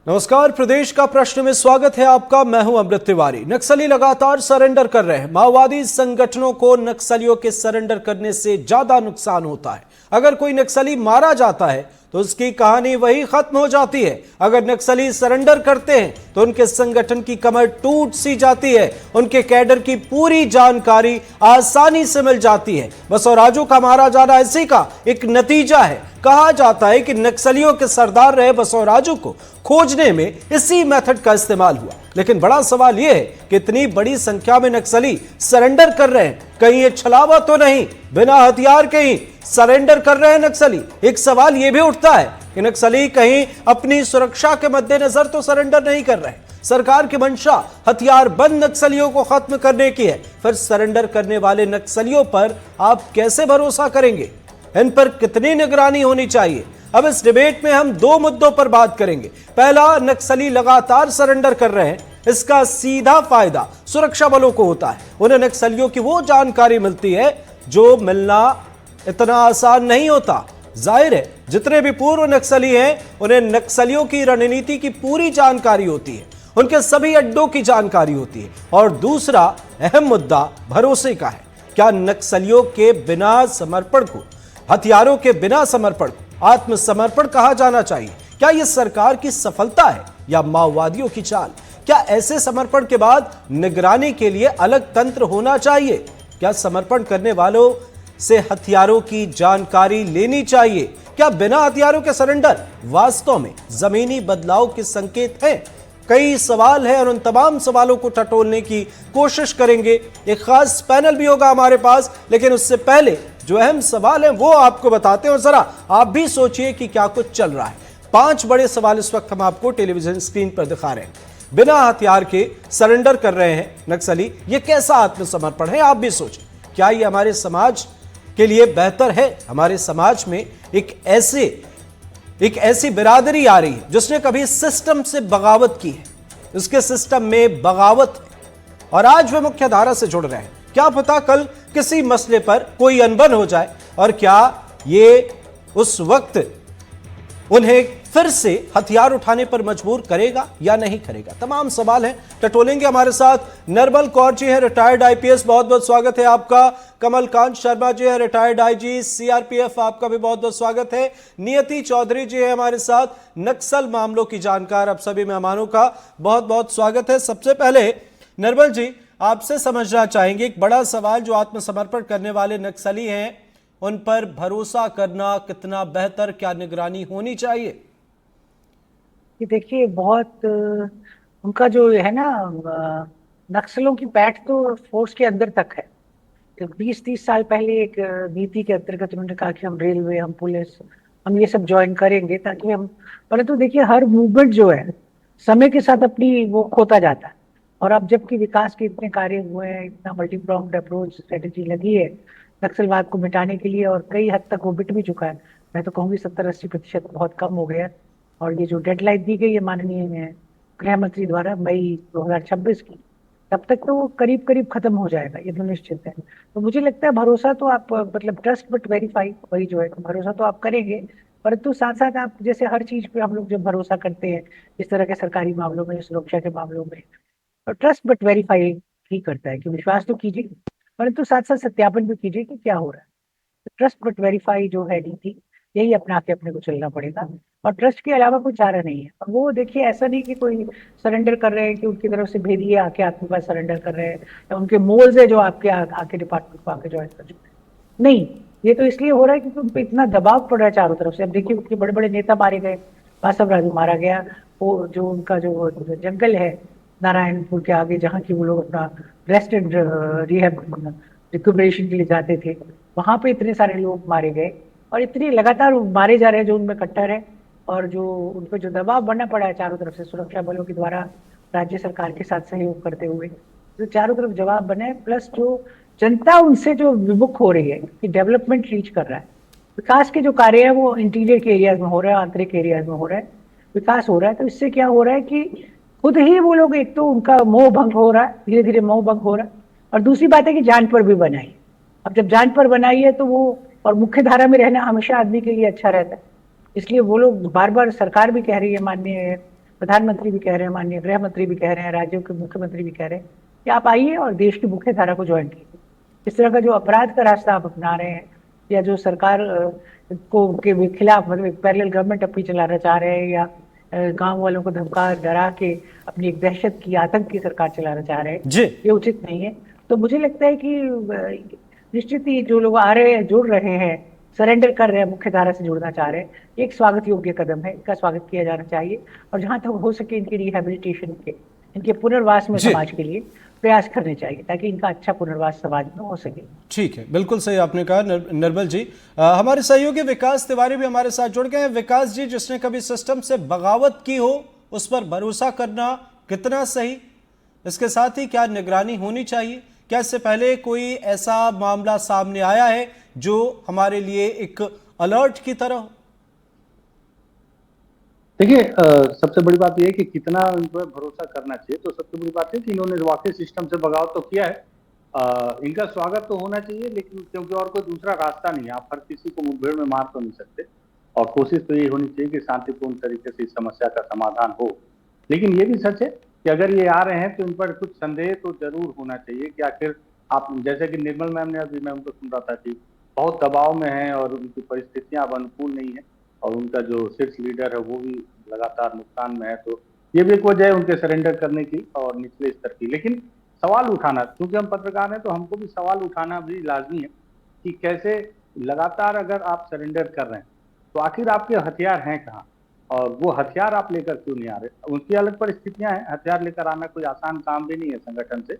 नमस्कार, प्रदेश का प्रश्न में स्वागत है आपका। मैं हूं अमृत तिवारी। नक्सली लगातार सरेंडर कर रहे हैं। माओवादी संगठनों को नक्सलियों के सरेंडर करने से ज्यादा नुकसान होता है। अगर कोई नक्सली मारा जाता है तो उसकी कहानी वही खत्म हो जाती है। अगर नक्सली सरेंडर करते हैं तो उनके संगठन की कमर टूट सी जाती है। उनके कैडर की पूरी जानकारी आसानी से मिल जाती है। बसवराजू का मारा जाना इसी का एक नतीजा है। कहा जाता है कि नक्सलियों के सरदार रहे बसवराजू को खोजने में इसी मेथड का इस्तेमाल हुआ। लेकिन बड़ा सवाल यह है कि इतनी बड़ी संख्या में नक्सली सरेंडर कर रहे हैं, कहीं ये छलावा तो नहीं, बिना हथियार के ही सरेंडर कर रहे हैं नक्सली। एक सवाल यह भी उठता है कि नक्सली कहीं अपनी सुरक्षा के मद्देनजर तो सरेंडर नहीं कर रहे। सरकार की मंशा हथियार बंद नक्सलियों को खत्म करने की है, फिर सरेंडर करने वाले नक्सलियों पर आप कैसे भरोसा करेंगे? इन पर कितनी निगरानी होनी चाहिए? अब इस डिबेट में हम दो मुद्दों पर बात करेंगे। पहला, नक्सली लगातार सरेंडर कर रहे हैं, इसका सीधा फायदा सुरक्षा बलों को होता है। उन्हें नक्सलियों की वो जानकारी मिलती है जो मिलना इतना आसान नहीं होता। जाहिर है, जितने भी पूर्व नक्सली हैं उन्हें नक्सलियों की रणनीति की पूरी जानकारी होती है, उनके सभी अड्डों की जानकारी होती है। और दूसरा अहम मुद्दा भरोसे का है। क्या नक्सलियों के बिना समर्पण को, हथियारों के बिना समर्पण को आत्मसमर्पण कहा जाना चाहिए? क्या यह सरकार की सफलता है या माओवादियों की चाल? क्या ऐसे समर्पण के बाद निगरानी के लिए अलग तंत्र होना चाहिए? क्या समर्पण करने वालों से हथियारों की जानकारी लेनी चाहिए? क्या बिना हथियारों के सरेंडर वास्तव में जमीनी बदलाव के संकेत हैं? कई सवाल हैं और उन तमाम सवालों को टटोलने की कोशिश करेंगे। एक खास पैनल भी होगा हमारे पास, लेकिन उससे पहले जो अहम सवाल है वो आपको बताते हैं और जरा आप भी सोचिए कि क्या कुछ चल रहा है। 5 बड़े सवाल इस वक्त हम आपको टेलीविजन स्क्रीन पर दिखा रहे हैं। बिना हथियार के सरेंडर कर रहे हैं नक्सली, ये कैसा आत्मसमर्पण है? आप भी सोचें, क्या ये हमारे समाज के लिए बेहतर है? हमारे समाज में एक ऐसी बिरादरी आ रही है जिसने कभी सिस्टम से बगावत की है, उसके सिस्टम में बगावत है और आज वे मुख्य धारा से जुड़ रहे हैं। क्या पता कल किसी मसले पर कोई अनबन हो जाए और क्या ये उस वक्त उन्हें फिर से हथियार उठाने पर मजबूर करेगा या नहीं करेगा? तमाम सवाल हैं, टटोलेंगे। हमारे साथ निर्मल कौर जी है, रिटायर्ड आईपीएस, बहुत बहुत स्वागत है आपका। कमलकांत शर्मा जी है, रिटायर्ड आईजी सीआरपीएफ, आपका भी बहुत बहुत स्वागत है। नियति चौधरी जी है हमारे साथ, नक्सल मामलों की जानकार। आप सभी मेहमानों का बहुत बहुत स्वागत है। सबसे पहले निर्मल जी, आपसे समझना चाहेंगे एक बड़ा सवाल, जो आत्मसमर्पण करने वाले नक्सली हैं उन पर भरोसा करना कितना बेहतर, क्या निगरानी होनी चाहिए? कि देखिए, बहुत उनका जो है ना, नक्सलों की पैठ तो फोर्स के अंदर तक है। तो 20-30 साल पहले एक नीति के अंतर्गत उन्होंने कहा कि हम रेलवे, हम पुलिस, हम ये सब ज्वाइन करेंगे ताकि हम, परंतु देखिए हर मूवमेंट जो है समय के साथ अपनी वो खोता जाता है। और अब जबकि विकास के इतने कार्य हुए हैं, इतना मल्टी प्रॉन्ग्ड अप्रोच स्ट्रेटेजी लगी है नक्सलवाद को मिटाने के लिए, और कई हद तक वो मिट भी चुका है। मैं तो कहूँगी 70-80% बहुत कम हो गया है। और ये जो डेडलाइन दी गई है माननीय गृह मंत्री द्वारा मई 2026 की, तब तक तो वो करीब करीब खत्म हो जाएगा, ये तो निश्चित है। तो मुझे लगता है भरोसा तो आप, मतलब ट्रस्ट बट वेरीफाई, वही जो है, तो भरोसा तो आप करेंगे, परंतु साथ साथ आप, जैसे हर चीज पे हम लोग जब भरोसा करते हैं इस तरह के सरकारी मामलों में, सुरक्षा के मामलों में, तो ट्रस्ट बट वेरीफाई ही करता है कि विश्वास तो कीजिए, परंतु साथ साथ सत्यापन भी कीजिए कि क्या हो रहा है। ट्रस्ट बट वेरीफाई जो है नीति, यही अपना के अपने को चलना पड़ेगा। और ट्रस्ट के अलावा कोई चारा नहीं है। और वो देखिए, ऐसा नहीं कि कोई सरेंडर कर रहे हैं कि उनकी तरफ से भेदिए आके आपके पास सरेंडर कर रहे हैं, या उनके मोल्स है जो आपके आके डिपार्टमेंट को आके ज्वाइन कर चुके हैं। नहीं, ये तो इसलिए हो रहा है क्योंकि उन पर इतना दबाव पड़ रहा है चारों तरफ से। अब देखिए, उनके बड़े बड़े नेता मारे गए, बासवराजू मारा गया, वो जो उनका जो जंगल है नारायणपुर के आगे, जहाँ की वो लोग अपना रेस्ट एंड रिहेब रिकवरेशन के लिए जाते थे, वहां पे इतने सारे लोग मारे गए और इतने लगातार मारे जा रहे हैं जो उनमें कट्टर है। और जो उन पर जो दबाव बनना पड़ा है चारों तरफ से सुरक्षा बलों के द्वारा, राज्य सरकार के साथ सहयोग करते हुए, जो चारों तरफ जवाब बने, प्लस जो जनता उनसे जो विमुख हो रही है कि डेवलपमेंट रीच कर रहा है, विकास के जो कार्य है वो इंटीरियर के एरियाज में हो रहा है, आंतरिक एरियाज में हो रहा है, विकास हो रहा है। तो इससे क्या हो रहा है कि खुद ही वो लोग, एक तो उनका मोह भंग हो रहा है, धीरे धीरे मोह भंग हो रहा है, और दूसरी बात है कि जान पर भी बनाई। अब जब जान पर बनाई है तो वो, और मुख्य धारा में रहना हमेशा आदमी के लिए अच्छा रहता है, इसलिए वो लोग बार बार, सरकार भी कह रही है, माननीय प्रधानमंत्री भी कह रहे हैं, माननीय गृह मंत्री भी कह रहे हैं, राज्यों के मुख्यमंत्री भी कह रहे हैं कि आप आइए और देश की मुख्य धारा को ज्वाइन कीजिए। इस तरह का जो अपराध का रास्ता आप अपना रहे हैं, या जो सरकार को के खिलाफ मतलब पैरेलल गवर्नमेंट अपनी चलाना चाह रहे हैं, या गांव वालों को धमका डरा के अपनी एक दहशत की, आतंक की सरकार चलाना चाह रहे हैं, जी। ये उचित नहीं है। तो मुझे लगता है कि निश्चित ही जो लोग आ रहे हैं, जुड़ रहे हैं, सरेंडर कर रहे हैं, मुख्य धारा से जुड़ना चाह रहे हैं, ये एक स्वागत योग्य कदम है, इनका स्वागत किया जाना चाहिए। और जहां तक हो सके इनकी रिहेबिलिटेशन के, इनके पुनर्वास में जी। समाज के लिए प्रयास करने चाहिए, ताकि इनका अच्छा पुनर्वास समाज में हो सके। ठीक है, बिल्कुल सही आपने कहा निर्मल जी। हमारे सहयोगी विकास तिवारी भी हमारे साथ जुड़ गए हैं। विकास जी, जिसने कभी सिस्टम से बगावत की हो उस पर भरोसा करना कितना सही, इसके साथ ही क्या निगरानी होनी चाहिए? क्या इससे पहले कोई ऐसा मामला सामने आया है जो हमारे लिए एक अलर्ट की तरह हो? देखिए, सबसे बड़ी बात यह है कि कितना इन पर भरोसा करना चाहिए। तो सबसे बड़ी बात है कि इन्होंने वाकई सिस्टम से बगावत तो किया है। इनका स्वागत तो होना चाहिए, लेकिन क्योंकि और कोई दूसरा रास्ता नहीं है, आप हर किसी को मुठभेड़ में मार तो नहीं सकते। और कोशिश तो ये होनी चाहिए कि शांतिपूर्ण तरीके से इस समस्या का समाधान हो। लेकिन ये भी सच है कि अगर ये आ रहे हैं तो इन पर कुछ संदेह तो जरूर होना चाहिए कि आखिर आप, जैसे कि निर्मल मैम ने, अभी मैं उनको सुन रहा था कि बहुत दबाव में है और उनकी परिस्थितियां अब अनुकूल नहीं है, और उनका जो शीर्ष लीडर है वो भी लगातार नुकसान में है। तो ये भी एक वजह है उनके सरेंडर करने की और निचले स्तर की। लेकिन सवाल उठाना, क्योंकि हम पत्रकार हैं तो हमको भी सवाल उठाना भी लाजमी है कि कैसे लगातार अगर आप सरेंडर कर रहे हैं तो आखिर आपके हथियार हैं कहाँ, और वो हथियार आप लेकर क्यों नहीं आ रहे। उनकी अलग परिस्थितियां हैं, हथियार लेकर आना कोई आसान काम भी नहीं है संगठन से।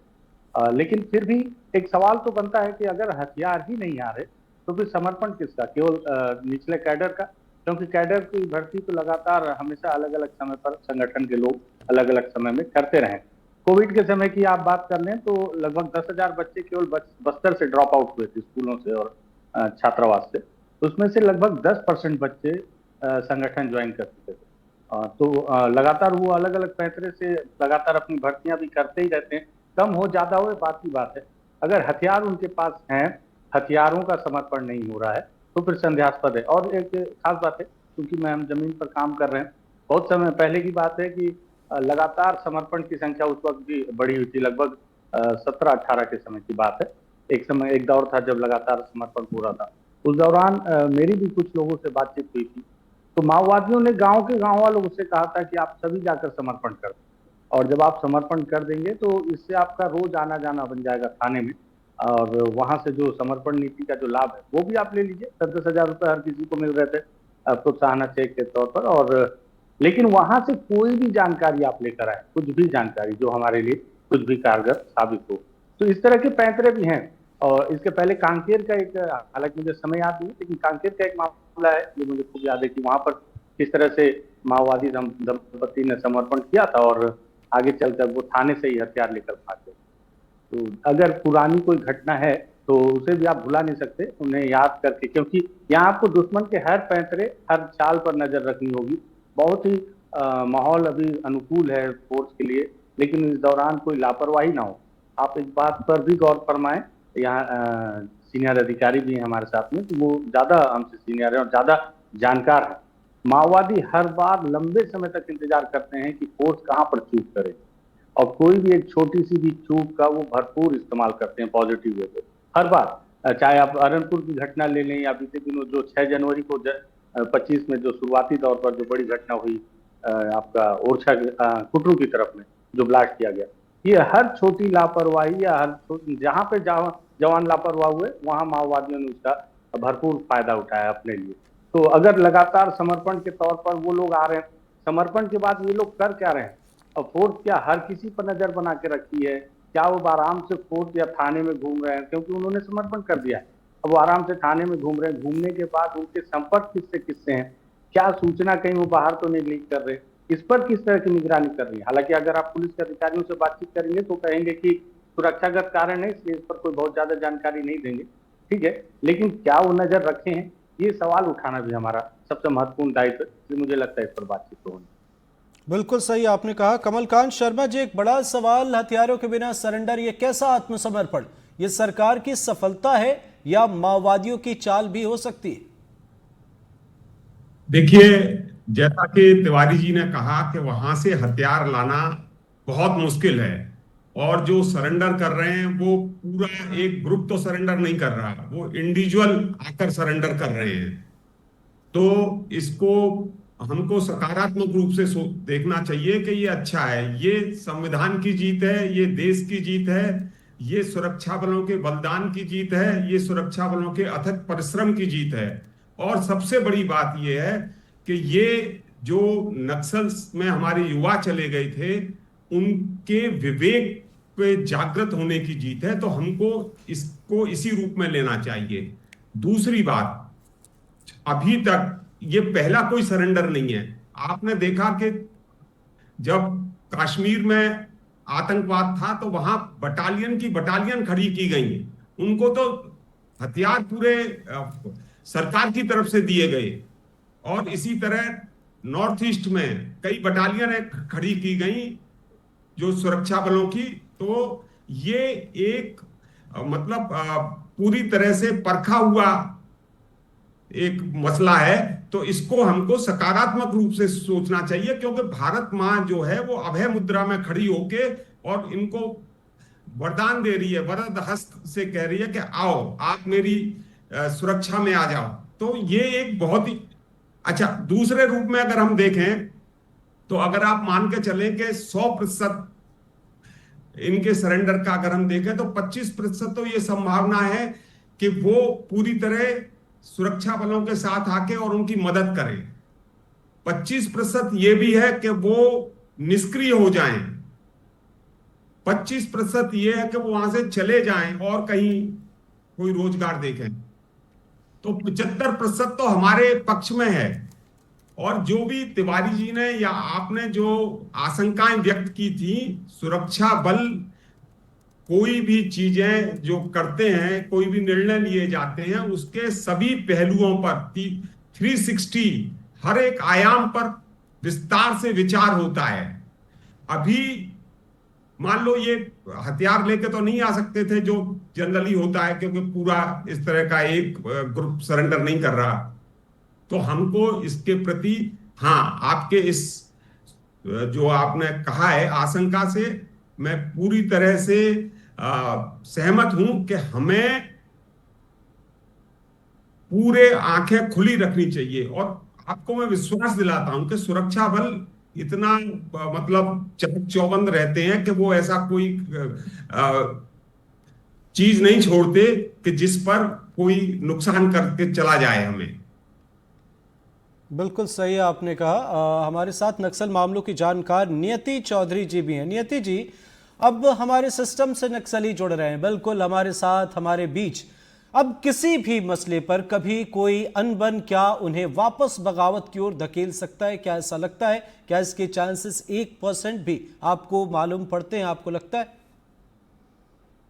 लेकिन फिर भी एक सवाल तो बनता है कि अगर हथियार ही नहीं आ रहे तो फिर समर्पण किसका, केवल निचले कैडर का? क्योंकि कैडर की भर्ती तो लगातार हमेशा अलग अलग समय पर संगठन के लोग अलग अलग समय में करते रहे। कोविड के समय की आप बात कर लें तो लगभग 10,000 बच्चे केवल बस्तर से ड्रॉप आउट हुए थे, स्कूलों से और छात्रावास से। तो उसमें से लगभग 10% बच्चे संगठन ज्वाइन कर चुके थे। तो लगातार वो अलग अलग पैंतरे से लगातार अपनी भर्तियां भी करते ही रहते हैं। कम हो ज्यादा हो बात की बात है, अगर हथियार उनके पास हैं, हथियारों का समर्पण नहीं हो रहा है तो फिर संदेहास्पद है। और एक खास बात है, क्योंकि मैं हम जमीन पर काम कर रहे हैं, बहुत समय पहले की बात है कि लगातार समर्पण की संख्या उस वक्त भी बढ़ी हुई थी। लगभग 17-18 के समय की बात है। एक दौर था जब लगातार समर्पण हो रहा था। उस दौरान मेरी भी कुछ लोगों से बातचीत हुई थी, तो माओवादियों ने गांव के गांव वालों से कहा था कि आप सभी जाकर समर्पण कर दें, और जब आप समर्पण कर देंगे तो इससे आपका रोज आना जाना बन जाएगा थाने में, और वहां से जो समर्पण नीति का जो लाभ है वो भी आप ले लीजिए। 10,000 रुपए हर किसी को मिल रहे थे प्रोत्साहन चेक के तौर पर। और लेकिन वहां से कोई भी जानकारी आप लेकर आए, कुछ भी जानकारी जो हमारे लिए कुछ भी कारगर साबित हो, तो इस तरह के पैंतरे भी हैं। और इसके पहले कांकेर का एक, हालांकि मुझे समय याद नहीं, लेकिन कांकेर का एक मामला है जो मुझे खूब याद है कि वहां पर किस तरह से माओवादी दंपति ने समर्पण किया था और आगे चलकर वो थाने से ही हथियार लेकर भाग गए। तो अगर पुरानी कोई घटना है तो उसे भी आप भुला नहीं सकते, उन्हें याद करके, क्योंकि यहाँ आपको दुश्मन के हर पैंतरे, हर चाल पर नजर रखनी होगी। बहुत ही माहौल अभी अनुकूल है फोर्स के लिए, लेकिन इस दौरान कोई लापरवाही ना हो। आप इस बात पर भी गौर फरमाएं, यहाँ सीनियर अधिकारी भी हैं हमारे साथ में, तो वो ज्यादा हमसे सीनियर है और ज्यादा जानकार है। माओवादी हर बार लंबे समय तक इंतजार करते हैं कि फोर्स कहाँ पर चूक करे, और कोई भी एक छोटी सी भी चूक का वो भरपूर इस्तेमाल करते हैं पॉजिटिव वे पे हर बार। चाहे आप अरनपुर की घटना ले लें, या बीते दिनों जो 6 जनवरी को 25 में जो शुरुआती तौर पर जो बड़ी घटना हुई आपका ओरछा कुटरू की तरफ में जो ब्लास्ट किया गया, ये हर छोटी लापरवाही या हर जहाँ पे जवान लापरवाह हुए वहां माओवादियों ने उसका भरपूर फायदा उठाया अपने लिए। तो अगर लगातार समर्पण के तौर पर वो लोग आ रहे हैं, समर्पण के बाद ये लोग कर क्या रहे हैं? और फोर्स क्या हर किसी पर नजर बना के रखी है? क्या वो आराम से कोर्ट या थाने में घूम रहे हैं क्योंकि उन्होंने समर्पण कर दिया है? अब वो आराम से थाने में घूम रहे हैं, घूमने के बाद उनके संपर्क किससे हैं? क्या सूचना कहीं वो बाहर तो नहीं लीक कर रहे? इस पर किस तरह की निगरानी कर रही है? हालांकि अगर आप पुलिस के अधिकारियों से बातचीत करेंगे तो कहेंगे कि सुरक्षागत कारण है, इसलिए इस पर कोई बहुत ज्यादा जानकारी नहीं देंगे, ठीक है। लेकिन क्या वो नजर रखे हैं, ये सवाल उठाना भी हमारा सबसे महत्वपूर्ण दायित्व है। मुझे लगता है इस पर बातचीत तो होनी। बिल्कुल सही आपने कहा। कमलकांत शर्मा जी, एक बड़ा सवाल, हथियारों के बिना सरेंडर, ये कैसा आत्मसमर्पण? ये सरकार की सफलता है या माओवादियों की चाल भी हो सकती है? देखिए, जैसा कि तिवारी जी ने कहा कि वहां से हथियार लाना बहुत मुश्किल है, और जो सरेंडर कर रहे हैं वो पूरा एक ग्रुप तो सरेंडर नहीं कर रहा, वो इंडिविजुअल आकर सरेंडर कर रहे हैं। तो इसको हमको सकारात्मक रूप से देखना चाहिए कि ये अच्छा है, ये संविधान की जीत है, ये देश की जीत है, ये सुरक्षा बलों के बलिदान की जीत है, ये सुरक्षा बलों के अथक परिश्रम की जीत है। और सबसे बड़ी बात ये है कि ये जो नक्सल में हमारे युवा चले गए थे, उनके विवेक पे जागृत होने की जीत है। तो हमको इसको इसी रूप में लेना चाहिए। दूसरी बात, अभी तक ये पहला कोई सरेंडर नहीं है। आपने देखा कि जब कश्मीर में आतंकवाद था तो वहां बटालियन की बटालियन खड़ी की गई, उनको तो हथियार पूरे सरकार की तरफ से दिए गए। और इसी तरह नॉर्थ ईस्ट में कई बटालियन खड़ी की गई जो सुरक्षा बलों की। तो ये एक मतलब पूरी तरह से परखा हुआ एक मसला है। तो इसको हमको सकारात्मक रूप से सोचना चाहिए, क्योंकि भारत मां जो है वो अभय मुद्रा में खड़ी होके और इनको वरदान दे रही है, वरद हस्त से कह रही है कि आओ आप मेरी सुरक्षा में आ जाओ। तो ये एक बहुत ही अच्छा। दूसरे रूप में अगर हम देखें तो अगर आप मान के चलें कि 100% इनके सरेंडर का अगर हम देखें तो 25% तो ये संभावना है कि वो पूरी तरह सुरक्षा बलों के साथ आके और उनकी मदद करें। 25% ये भी है कि वो निष्क्रिय हो जाएं। 25% ये है कि वो वहां से चले जाएं और कहीं कोई रोजगार देखें। तो 75% तो हमारे पक्ष में है। और जो भी तिवारी जी ने या आपने जो आशंकाएं व्यक्त की थी, सुरक्षा बल कोई भी चीजें जो करते हैं, कोई भी निर्णय लिए जाते हैं, उसके सभी पहलुओं पर 360 हर एक आयाम पर विस्तार से विचार होता है। अभी मान लो ये हथियार लेके तो नहीं आ सकते थे जो जनरली होता है, क्योंकि पूरा इस तरह का एक ग्रुप सरेंडर नहीं कर रहा। तो हमको इसके प्रति, हाँ, आपके इस जो आपने कहा है आशंका से मैं पूरी तरह से सहमत हूं कि हमें पूरे आंखें खुली रखनी चाहिए। और आपको मैं विश्वास दिलाता हूं कि सुरक्षा बल इतना मतलब चौक चौबंद रहते हैं कि वो ऐसा कोई चीज नहीं छोड़ते कि जिस पर कोई नुकसान करके चला जाए हमें। बिल्कुल सही आपने कहा। हमारे साथ नक्सल मामलों की जानकार नियति चौधरी जी भी हैं। नियति जी, अब हमारे सिस्टम से नक्सली जुड़ रहे हैं, बिल्कुल हमारे साथ, हमारे बीच। अब किसी भी मसले पर कभी कोई अनबन क्या उन्हें वापस बगावत की ओर धकेल सकता है? क्या ऐसा लगता है? क्या इसके चांसेस 1% भी आपको मालूम पड़ते हैं, आपको लगता है?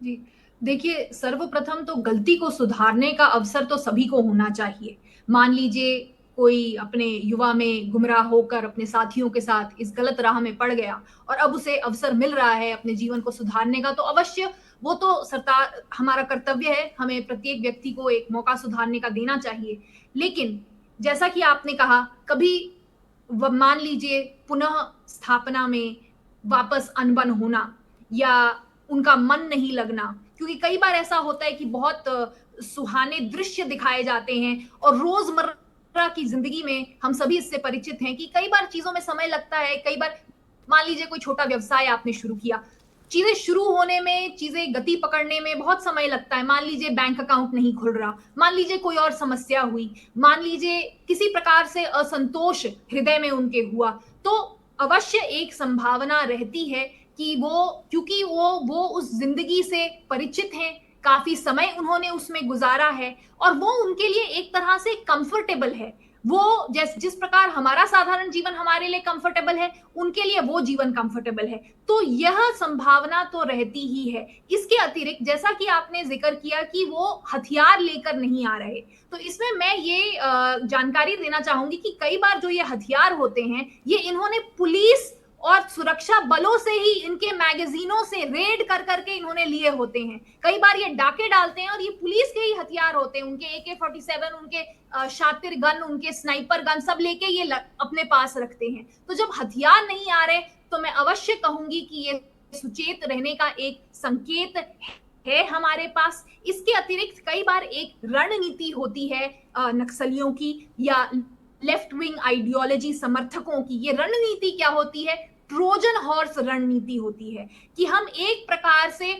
जी देखिए, सर्वप्रथम तो गलती को सुधारने का अवसर तो सभी को होना चाहिए। मान लीजिए कोई अपने युवा में गुमराह होकर अपने साथियों के साथ इस गलत राह में पड़ गया और अब उसे अवसर मिल रहा है अपने जीवन को सुधारने का, तो अवश्य वो तो सरकार, हमारा कर्तव्य है, हमें प्रत्येक व्यक्ति को एक मौका सुधारने का देना चाहिए। लेकिन जैसा कि आपने कहा, कभी मान लीजिए पुनः स्थापना में वापस अनबन होना या उनका मन नहीं लगना, क्योंकि कई बार ऐसा होता है कि बहुत सुहाने दृश्य दिखाए जाते हैं और रोजमर्रा की जिंदगी में हम सभी इससे परिचित हैं कि कई बार चीजों में समय लगता है। कई बार मान लीजिए कोई छोटा व्यवसाय आपने शुरू किया, चीजें शुरू होने में, चीजें गति पकड़ने में बहुत समय लगता है। मान लीजिए बैंक अकाउंट नहीं खुल रहा, मान लीजिए कोई और समस्या हुई, मान लीजिए किसी प्रकार से असंतोष हृदय में उनके हुआ, तो अवश्य एक संभावना रहती है कि क्योंकि वो उस जिंदगी से परिचित हैं, काफी समय उन्होंने उसमें गुजारा है और वो उनके लिए एक तरह से कंफर्टेबल है। वो जिस प्रकार हमारा साधारण जीवन हमारे लिए कंफर्टेबल है, उनके लिए वो जीवन कंफर्टेबल है। तो यह संभावना तो रहती ही है। इसके अतिरिक्त जैसा कि आपने जिक्र किया कि वो हथियार लेकर नहीं आ रहे, तो इसमें मैं ये जानकारी देना चाहूंगी कि कई बार जो ये हथियार होते हैं, ये इन्होंने पुलिस और सुरक्षा बलों से ही इनके मैगजीनों से रेड कर करके इन्होंने लिए होते हैं। कई बार ये डाके डालते हैं और ये पुलिस के ही हथियार होते हैं, उनके AK-47, उनके शातिर गन, उनके स्नाइपर गन सब लेके ये अपने पास रखते हैं। तो जब हथियार नहीं आ रहे तो मैं अवश्य कहूंगी कि ये सुचेत रहने का एक संकेत है हमारे पास। इसके अतिरिक्त कई बार एक रणनीति होती है नक्सलियों की या लेफ्ट विंग आइडियोलॉजी समर्थकों की। ये रणनीति क्या होती है? ट्रोजन हॉर्स रणनीति होती है कि हम एक प्रकार से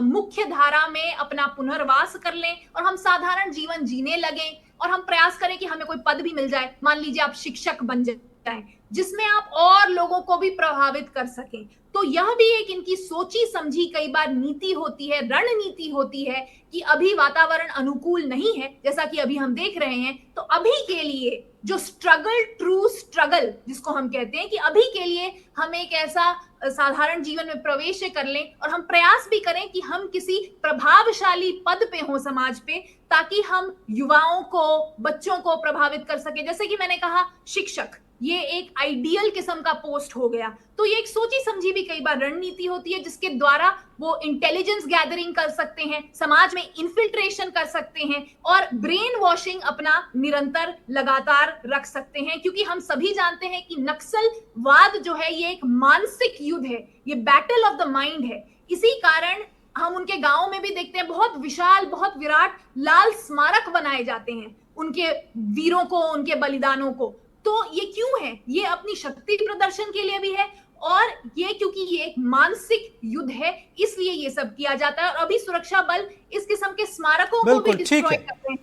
मुख्य धारा में अपना पुनर्वास कर लें और हम साधारण जीवन जीने लगें और हम प्रयास करें कि हमें कोई पद भी मिल जाए। मान लीजिए आप शिक्षक बन जाएं जिसमें आप और लोगों को भी प्रभावित कर सकें। तो यह भी एक इनकी सोची समझी कई बार नीति होती है, रणनीति होती है कि अभी वातावरण अनुकूल नहीं है, जैसा कि अभी हम देख रहे हैं। तो अभी के लिए जो स्ट्रगल, ट्रू स्ट्रगल जिसको हम कहते हैं, कि अभी के लिए हम एक ऐसा साधारण जीवन में प्रवेश कर लें और हम प्रयास भी करें कि हम किसी प्रभावशाली पद पे हों समाज पे, ताकि हम युवाओं को, बच्चों को प्रभावित कर सके। जैसे कि मैंने कहा शिक्षक, ये एक आइडियल किस्म का पोस्ट हो गया। तो ये एक सोची समझी भी कई बार रणनीति होती है जिसके द्वारा वो इंटेलिजेंस गैदरिंग कर सकते हैं, समाज में इन्फिल्ट्रेशन कर सकते हैं और ब्रेन वॉशिंग अपना निरंतर लगातार रख सकते हैं। क्योंकि हम सभी जानते हैं कि नक्सलवाद जो है ये एक मानसिक युद्ध है, ये बैटल ऑफ द माइंड है। इसी कारण हम उनके गांव में भी देखते हैं बहुत विशाल, बहुत विराट लाल स्मारक बनाए जाते हैं उनके वीरों को, उनके बलिदानों को। तो ये क्यों है? ये अपनी शक्ति प्रदर्शन के लिए भी है और ये क्योंकि ये एक मानसिक युद्ध है, इसलिए ये सब किया जाता है। और अभी सुरक्षा बल इस किस्म के स्मारकों को भी डिस्ट्रॉय करते हैं।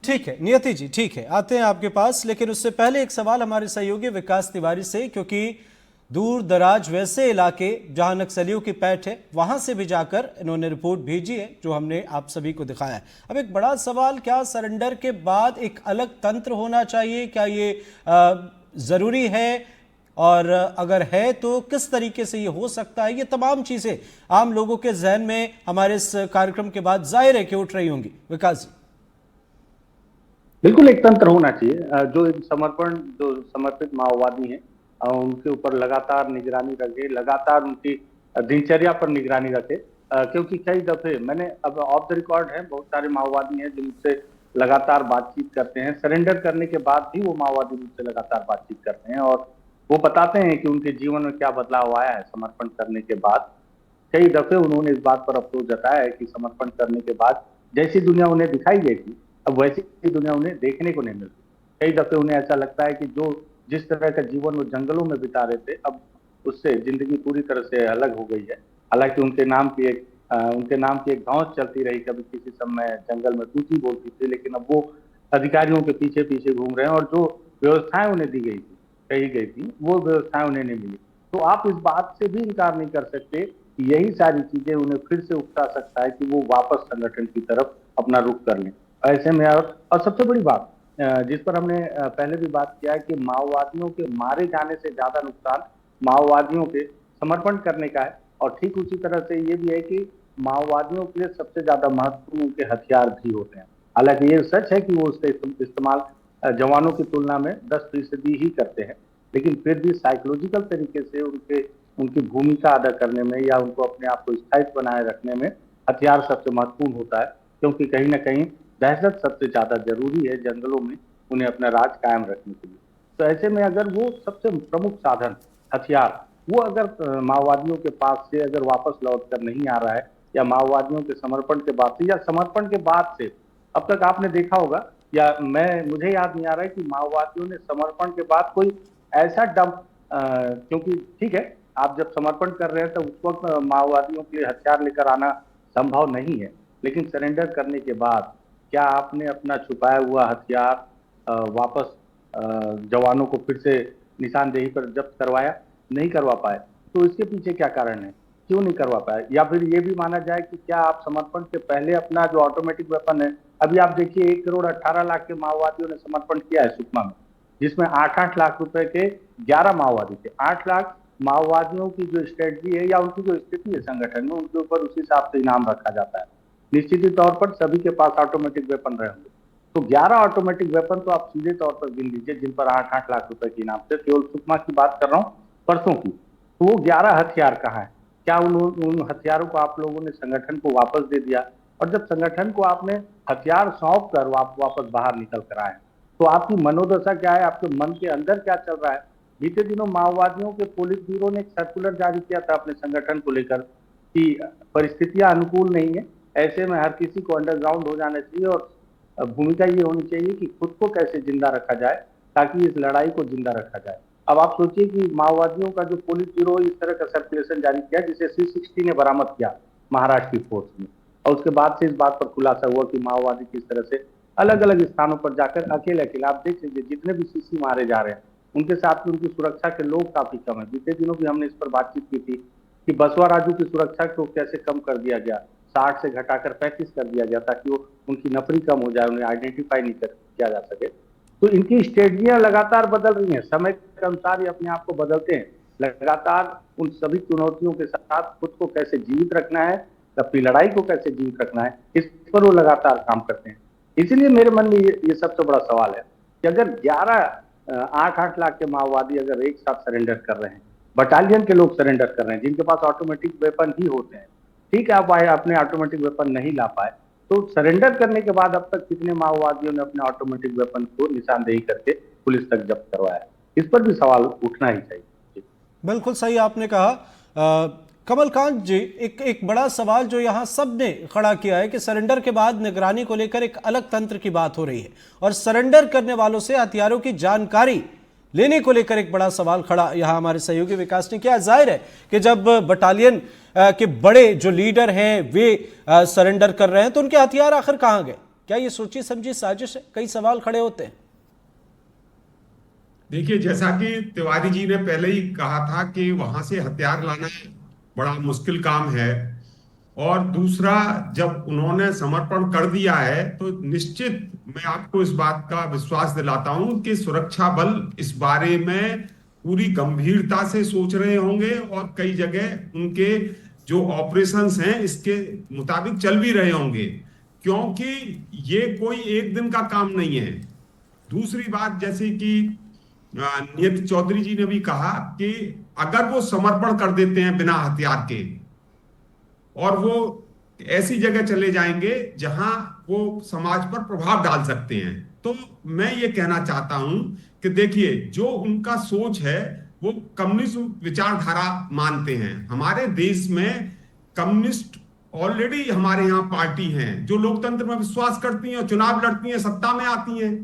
ठीक है नियति जी, ठीक है, आते हैं आपके पास, लेकिन उससे पहले एक सवाल हमारे सहयोगी विकास तिवारी से, क्योंकि दूर दराज वैसे इलाके जहां नक्सलियों की पैठ है वहां से भी जाकर इन्होंने रिपोर्ट भेजी है जो हमने आप सभी को दिखाया है। अब एक बड़ा सवाल, क्या सरेंडर के बाद एक अलग तंत्र होना चाहिए? क्या ये ज़रूरी है? और अगर है तो किस तरीके से ये हो सकता है? ये तमाम चीज़ें आम लोगों के जहन में हमारे इस कार्यक्रम के बाद जाहिर है कि उठ रही होंगी। विकास जी। बिल्कुल एक तंत्र होना चाहिए जो समर्पित माओवादी हैं उनके ऊपर लगातार निगरानी रखे, लगातार उनकी दिनचर्या पर निगरानी रखे, क्योंकि कई दफे मैंने अब ऑफ द रिकॉर्ड है, बहुत सारे माओवादी हैं जिनसे लगातार बातचीत करते हैं, सरेंडर करने के बाद भी वो माओवादी मुझसे लगातार बातचीत करते हैं और वो बताते हैं कि उनके जीवन में क्या बदलाव आया है समर्पण करने के बाद। कई दफे उन्होंने इस बात पर अफसोस जताया है कि समर्पण करने के बाद जैसी दुनिया उन्हें दिखाई गई थी अब वैसी दुनिया उन्हें देखने को नहीं मिलती। कई दफे उन्हें ऐसा लगता है कि जो जिस तरह का जीवन वो जंगलों में बिता रहे थे अब उससे जिंदगी पूरी तरह से अलग हो गई है। हालांकि उनके नाम की एक धौंस चलती रही, कभी किसी समय जंगल में तूती बोलती थी, लेकिन अब वो अधिकारियों के पीछे पीछे घूम रहे हैं और जो व्यवस्थाएं उन्हें दी गई थी, कही गई थी, वो व्यवस्थाएं उन्हें नहीं मिली। तो आप इस बात से भी इनकार नहीं कर सकते कि यही सारी चीजें उन्हें फिर से उकसा सकता है कि वो वापस संगठन की तरफ अपना रुख कर लें। ऐसे में और सबसे बड़ी बात जिस पर हमने पहले भी बात किया है कि माओवादियों के मारे जाने से ज्यादा नुकसान माओवादियों के समर्पण करने का है, और ठीक उसी तरह से ये भी है कि माओवादियों के लिए सबसे ज्यादा महत्वपूर्ण उनके हथियार भी होते हैं। हालांकि ये सच है कि वो उसका इस्तेमाल जवानों की तुलना में 10% ही करते हैं, लेकिन फिर भी साइकोलॉजिकल तरीके से उनकी भूमिका अदा करने में या उनको अपने आप को स्थायित्व बनाए रखने में हथियार सबसे महत्वपूर्ण होता है, क्योंकि कहीं ना कहीं दहशत सबसे ज्यादा जरूरी है जंगलों में उन्हें अपना राज कायम रखने के लिए। तो ऐसे में अगर वो सबसे प्रमुख साधन हथियार वो अगर माओवादियों के पास से अगर वापस लौट कर नहीं आ रहा है, या माओवादियों के समर्पण के बाद से या समर्पण के बाद से, अब तक आपने देखा होगा या मुझे याद नहीं आ रहा है कि माओवादियों ने समर्पण के बाद कोई ऐसा डंप, क्योंकि ठीक है आप जब समर्पण कर रहे हैं तो उस वक्त माओवादियों के लिए हथियार लेकर आना संभव नहीं है, लेकिन सरेंडर करने के बाद क्या आपने अपना छुपाया हुआ हथियार वापस जवानों को फिर से निशानदेही पर जब्त करवाया? नहीं करवा पाए। तो इसके पीछे क्या कारण है, क्यों नहीं करवा पाए? या फिर ये भी माना जाए कि क्या आप समर्पण से पहले अपना जो ऑटोमेटिक वेपन है, अभी आप देखिए 1,18,00,000 के माओवादियों ने समर्पण किया है सुकमा में, जिसमें 8-8 लाख रुपए के 11 माओवादी थे। 8 लाख माओवादियों की जो स्ट्रेटजी है या उनकी जो स्थिति है संगठन में, उनके ऊपर उस हिसाब से इनाम रखा जाता है। निश्चित ही तौर पर सभी के पास ऑटोमेटिक वेपन रहे होंगे, तो 11 ऑटोमेटिक वेपन तो आप सीधे तौर पर गिन लीजिए जिन पर 8-8 लाख रुपए के इनाम थे। केवल सुकमा की बात कर रहा हूँ, परसों की। तो वो 11 हथियार कहाँ है? क्या उन हथियारों को आप लोगों ने संगठन को वापस दे दिया? और जब संगठन को आपने हथियार सौंप कर वापस बाहर निकल कर आए, तो आपकी मनोदशा क्या है? आपके मन के अंदर क्या चल रहा है? बीते दिनों माओवादियों के पुलिस ब्यूरो ने एक सर्कुलर जारी किया था अपने संगठन को लेकर कि परिस्थितियां अनुकूल नहीं है, ऐसे में हर किसी को अंडरग्राउंड हो जाना चाहिए और भूमिका ये होनी चाहिए कि खुद को कैसे जिंदा रखा जाए ताकि इस लड़ाई को जिंदा रखा जाए। अब आप सोचिए कि माओवादियों का जो पुलिस ब्यूरो इस तरह का सर्कुलेशन जारी किया जिसे C-60 ने बरामद किया महाराष्ट्र की फोर्स में, और उसके बाद से इस बात पर खुलासा हुआ कि माओवादी किस तरह से अलग अलग स्थानों पर जाकर अकेले अकेले, आप देख लीजिए जितने भी CC मारे जा रहे हैं उनके साथ में उनकी सुरक्षा के लोग काफी कम है। बीते दिनों भी हमने इस पर बातचीत की थी कि बसवा राजू की सुरक्षा को कैसे कम कर दिया गया, 60 से घटाकर 35 कर दिया गया ताकि वो उनकी नफरी कम हो जाए, उन्हें आइडेंटिफाई नहीं किया जा सके। तो इनकी स्ट्रेटजियां लगातार बदल रही हैं, समय के अनुसार ये अपने आप को बदलते हैं। लगातार उन सभी चुनौतियों के साथ खुद को कैसे जीवित रखना है, अपनी लड़ाई को कैसे जीवित रखना है, इस पर वो लगातार काम करते हैं। इसलिए मेरे मन में ये सबसे बड़ा सवाल है कि अगर 8 लाख के माओवादी अगर एक साथ सरेंडर कर रहे हैं, बटालियन के लोग सरेंडर कर रहे हैं जिनके पास ऑटोमेटिक वेपन ही होते हैं, ठीक है आप अपने ऑटोमेटिक वेपन नहीं ला पाए, तो सरेंडर करने के बाद अब तक कितने माओवादियों ने अपने ऑटोमेटिक वेपन को निशानदेही करके पुलिस तक जब्त करवाया? इस पर भी सवाल उठना ही चाहिए। बिल्कुल सही आपने कहा। कमलकांत जी, एक बड़ा सवाल जो यहाँ सबने खड़ा किया है कि सरेंडर के बाद निगरानी को लेकर एक अलग तंत्र की बात हो रही है और सरेंडर करने वालों से हथियारों की जानकारी लेने को लेकर एक बड़ा सवाल खड़ा यहाँ हमारे सहयोगी विकास ने किया। जाहिर है कि जब बटालियन के बड़े जो लीडर हैं वे सरेंडर कर रहे हैं तो उनके हथियार आखिर कहाँ गए? क्या ये सोची समझी साजिश है? कई सवाल खड़े होते हैं। देखिए, जैसा कि तिवारी जी ने पहले ही कहा था कि वहां से हथियार लाना बड़ा मुश्किल काम है, और दूसरा जब उन्होंने समर्पण कर दिया है तो निश्चित मैं आपको इस बात का विश्वास दिलाता हूं कि सुरक्षा बल इस बारे में पूरी गंभीरता से सोच रहे होंगे और कई जगह उनके जो ऑपरेशंस हैं इसके मुताबिक चल भी रहे होंगे, क्योंकि ये कोई एक दिन का काम नहीं है। दूसरी बात, जैसे कि नियति चौधरी जी ने भी कहा कि अगर वो समर्पण कर देते हैं बिना हथियार के और वो ऐसी जगह चले जाएंगे जहां वो समाज पर प्रभाव डाल सकते हैं, तो मैं ये कहना चाहता हूं कि देखिए, जो उनका सोच है वो कम्युनिस्ट विचारधारा मानते हैं। हमारे देश में कम्युनिस्ट ऑलरेडी हमारे यहाँ पार्टी हैं जो लोकतंत्र में विश्वास करती हैं, चुनाव लड़ती हैं, सत्ता में आती हैं।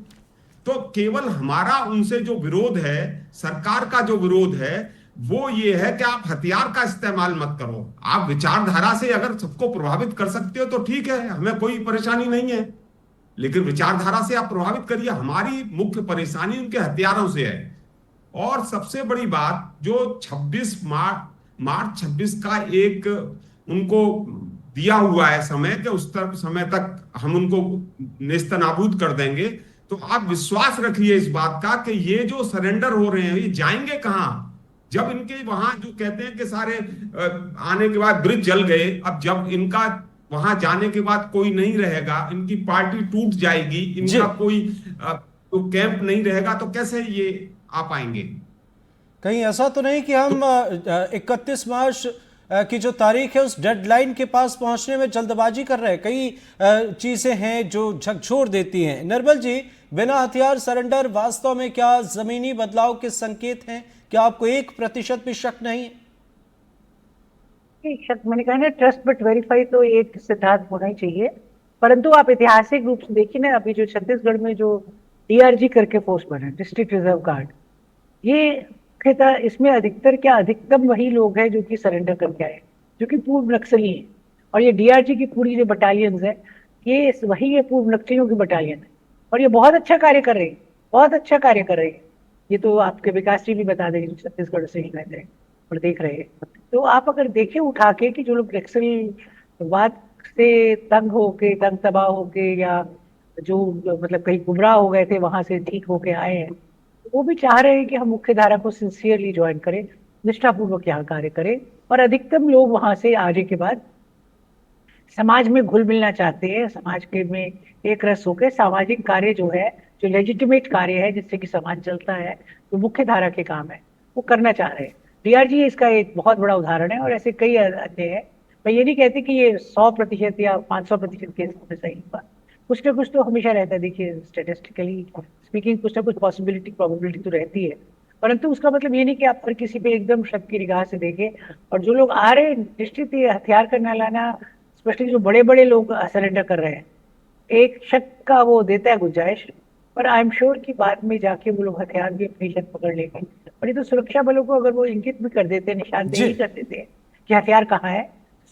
तो केवल हमारा उनसे जो विरोध है, सरकार का जो विरोध है, वो ये है कि आप हथियार का इस्तेमाल मत करो। आप विचारधारा से अगर सबको प्रभावित कर सकते हो तो ठीक है, हमें कोई परेशानी नहीं है, लेकिन विचारधारा से आप प्रभावित करिए। हमारी मुख्य परेशानी उनके हथियारों से है। और सबसे बड़ी बात, जो 26 मार्च 26 का एक उनको दिया हुआ है समय कि उस तक समय तक हम उनको नेस्तनाबूद कर देंगे, तो आप विश्वास रखिए इस बात का कि ये जो सरेंडर हो रहे हैं ये जाएंगे कहां? जब इनके वहां जो कहते हैं कि सारे आने के बाद ब्रिज जल गए, अब जब इनका वहां जाने के बाद कोई नहीं रहेगा, इनकी पार्टी टूट जाएगी, इनका कोई तो कैंप नहीं रहेगा, तो कैसे ये आ पाएंगे? कहीं ऐसा तो नहीं कि हम 31 मार्च की जो तारीख है उस डेडलाइन के पास पहुंचने में जल्दबाजी कर रहे हैं? कई चीजें हैं जो झकझोर देती हैं। निर्मल जी, बिना हथियार सरेंडर वास्तव में क्या जमीनी बदलाव के संकेत हैं? क्या आपको 1% भी शक नहीं है? शक, मैंने कहा ना, ट्रस्ट बट वेरीफाई तो एक सिद्धांत होना ही चाहिए। परंतु आप ऐतिहासिक रूप से देखिए ना, अभी जो छत्तीसगढ़ में जो DRG करके फोर्स बना, डिस्ट्रिक्ट रिजर्व गार्ड, ये इसमें अधिकतम वही लोग हैं जो कि सरेंडर करके आए, जो कि पूर्व नक्सली हैं। और ये DRG की पूरी जो बटालियन है, ये वही है, पूर्व नक्सलियों की बटालियन है, और ये बहुत अच्छा कार्य कर रही है, बहुत अच्छा कार्य कर रही है। ये तो आपके विकास जी भी बता देंगे, छत्तीसगढ़ से ही रहते हैं और देख रहे हैं। तो आप अगर देखें उठा के कि जो लोग नक्सलवाद से तंग तबाह होके, या जो मतलब कहीं गुमराह हो गए थे वहां से ठीक होके आए हैं, वो भी चाह रहे हैं कि हम मुख्य धारा को सिंसियरली ज्वाइन करें, निष्ठापूर्वक यहाँ कार्य करें। और अधिकतम लोग वहां से आने के बाद समाज में घुल मिलना चाहते हैं, समाज के में एक रस होकर सामाजिक कार्य जो है, जो लेजिटिमेट कार्य है जिससे कि समाज चलता है, जो मुख्य धारा के काम है, वो करना चाह रहे हैं। डीआरजी इसका एक बहुत बड़ा उदाहरण है और ऐसे कई अच्छे हैं। मैं ये नहीं कहती कि ये 100% या 500% केस में सही हुआ, कुछ ना कुछ तो हमेशा रहता है। देखिए स्टेटिस्टिकली स्पीकिंग कुछ ना कुछ पॉसिबिलिटी प्रोबेबिलिटी तो रहती है, परंतु उसका मतलब ये नहीं कि आप हर किसी पे एकदम शक की निगाह से देखें। और जो लोग आ रहे हैं निश्चित ये हथियार करना लाना, स्पेशली जो बड़े बड़े लोग सरेंडर कर रहे हैं, एक शक का वो देता है गुंजाइश। पर आई एम श्योर कि बाद में जाके वो लोग हथियार भी अपनी शक पकड़ लेंगे। और ये तो सुरक्षा बलों को अगर वो इंगित भी कर देते हैं, निशानदेही कर देते हैं कि हथियार कहाँ है,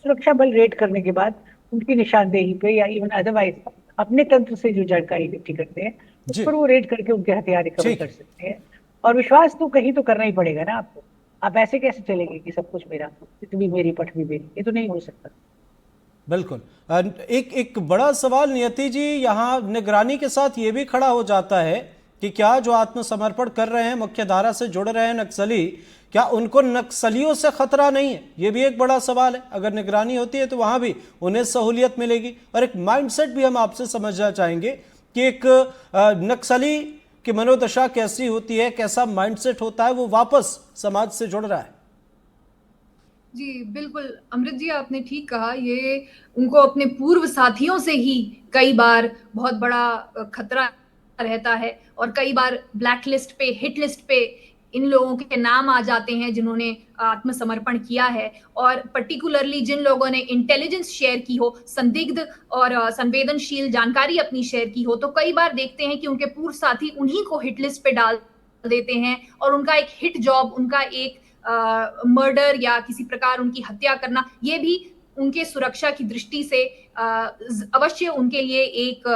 सुरक्षा बल रेड करने के बाद उनकी निशानदेही पे या इवन अदरवाइज अपने तंत्र से जो जानकारी इकट्ठी करते हैं उस पर वो रेड करके उनके हथियार रिकवर कर सकते हैं। और विश्वास तो कहीं तो करना ही पड़ेगा ना आपको। आप ऐसे कैसे चलेंगे कि सब कुछ मेरा, इतनी मेरी पठ भी मेरी, ये तो नहीं हो सकता। बिल्कुल। एक बड़ा सवाल नियति जी यहाँ निगरानी के साथ ये भी खड़ा हो जाता है कि क्या जो आत्मसमर्पण कर रहे हैं, मुख्य धारा से जुड़ रहे हैं नक्सली, क्या उनको नक्सलियों से खतरा नहीं है? ये भी एक बड़ा सवाल है। अगर निगरानी होती है तो वहां भी उन्हें सहूलियत मिलेगी। और एक माइंडसेट भी हम आपसे समझना चाहेंगे कि एक नक्सली की मनोदशा कैसी होती है, कैसा माइंडसेट होता है, वो वापस समाज से जुड़ रहा है। जी बिल्कुल अमृत जी, आपने ठीक कहा। ये उनको अपने पूर्व साथियों से ही कई बार बहुत बड़ा खतरा रहता है और कई बार ब्लैक लिस्ट पे, हिट लिस्ट पे इन लोगों के नाम आ जाते हैं जिन्होंने आत्मसमर्पण किया है। और पर्टिकुलरली जिन लोगों ने इंटेलिजेंस शेयर की हो, संदिग्ध और संवेदनशील जानकारी अपनी शेयर की हो, तो कई बार देखते हैं कि उनके पूर्व साथी उन्हीं को हिट लिस्ट पे डाल देते हैं और उनका एक हिट जॉब, उनका एक मर्डर या किसी प्रकार उनकी हत्या करना, ये भी उनके सुरक्षा की दृष्टि से अवश्य उनके लिए एक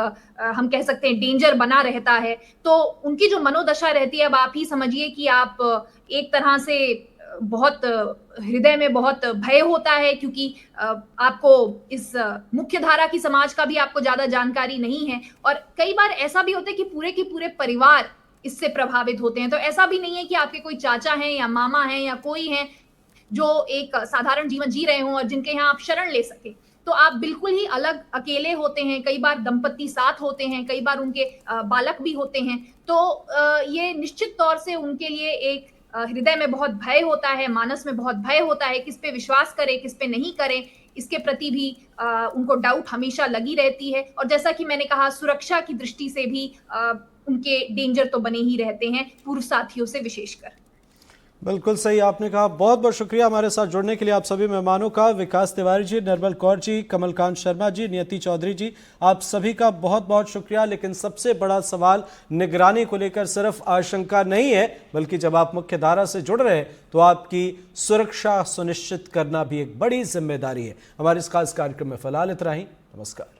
हम कह सकते हैं डेंजर बना रहता है। तो उनकी जो मनोदशा रहती है, अब आप ही समझिए कि आप एक तरह से बहुत हृदय में बहुत भय होता है, क्योंकि आपको इस मुख्य धारा की समाज का भी आपको ज्यादा जानकारी नहीं है। और कई बार ऐसा भी होता है कि पूरे के पूरे परिवार इससे प्रभावित होते हैं। तो ऐसा भी नहीं है कि आपके कोई चाचा हैं या मामा हैं या कोई हैं जो एक साधारण जीवन जी रहे हों और जिनके यहाँ आप शरण ले सके। तो आप बिल्कुल ही अलग अकेले होते हैं। कई बार दंपति साथ होते हैं, कई बार उनके बालक भी होते हैं। तो ये निश्चित तौर से उनके लिए एक हृदय में बहुत भय होता है, मानस में बहुत भय होता है, किस पे विश्वास करें, किस पे नहीं करें, इसके प्रति भी उनको डाउट हमेशा लगी रहती है। और जैसा कि मैंने कहा, सुरक्षा की दृष्टि से भी उनके डेंजर तो बने ही रहते हैं, पूर्व साथियों से विशेषकर। बिल्कुल सही आपने कहा। बहुत बहुत शुक्रिया हमारे साथ जुड़ने के लिए आप सभी मेहमानों का। विकास तिवारी जी, निर्मल कौर जी, कमलकांत शर्मा जी, नियति चौधरी जी, आप सभी का बहुत बहुत शुक्रिया। लेकिन सबसे बड़ा सवाल निगरानी को लेकर सिर्फ आशंका नहीं है, बल्कि जब आप मुख्य धारा से जुड़ रहे हैं तो आपकी सुरक्षा सुनिश्चित करना भी एक बड़ी जिम्मेदारी है। हमारे इस खास कार्यक्रम में फिलहाल इतना ही। नमस्कार।